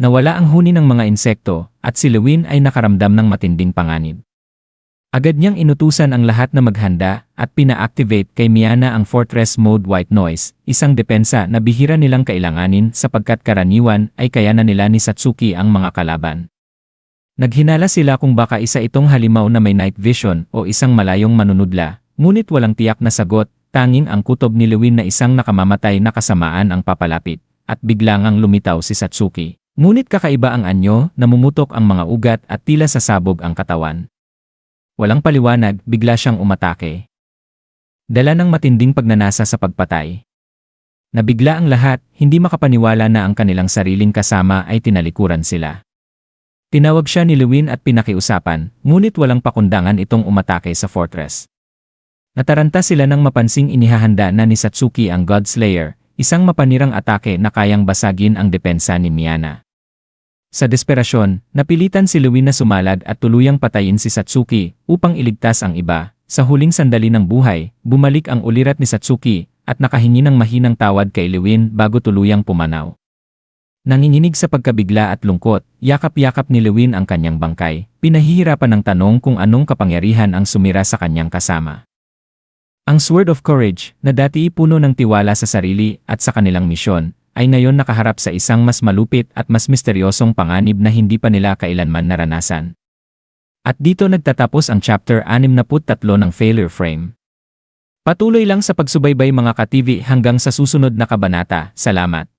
Nawala ang huni ng mga insekto at si Lewin ay nakaramdam ng matinding panganib. Agad niyang inutusan ang lahat na maghanda at pina-activate kay Miana ang Fortress Mode White Noise, isang depensa na bihira nilang kailanganin sapagkat karaniwan ay kaya na nila ni Satsuki ang mga kalaban. Naghinala sila kung baka isa itong halimaw na may night vision o isang malayong manunudla, ngunit walang tiyak na sagot, tanging ang kutob ni Lewin na isang nakamamatay na kasamaan ang papalapit, at biglang ang lumitaw si Satsuki. Ngunit kakaiba ang anyo, namumutok ang mga ugat at tila sasabog ang katawan. Walang paliwanag, bigla siyang umatake. Dala ng matinding pagnanasa sa pagpatay. Nabigla ang lahat, hindi makapaniwala na ang kanilang sariling kasama ay tinalikuran sila. Tinawag siya ni Lewin at pinakiusapan, ngunit walang pakundangan itong umatake sa fortress. Nataranta sila nang mapansing inihahanda na ni Satsuki ang Godslayer, isang mapanirang atake na kayang basagin ang depensa ni Miana. Sa desperasyon, napilitan si Lewin na sumalad at tuluyang patayin si Satsuki upang iligtas ang iba. Sa huling sandali ng buhay, bumalik ang ulirat ni Satsuki at nakahingi ng mahinang tawad kay Lewin bago tuluyang pumanaw. Nanginginig sa pagkabigla at lungkot, yakap-yakap ni Lewin ang kanyang bangkay, pinahihirapan ng tanong kung anong kapangyarihan ang sumira sa kanyang kasama. Ang Sword of Courage, na dati puno ng tiwala sa sarili at sa kanilang misyon, ay ngayon nakaharap sa isang mas malupit at mas misteryosong panganib na hindi pa nila kailanman naranasan. At dito nagtatapos ang chapter 63 ng Failure Frame. Patuloy lang sa pagsubaybay mga ka-TV hanggang sa susunod na kabanata. Salamat!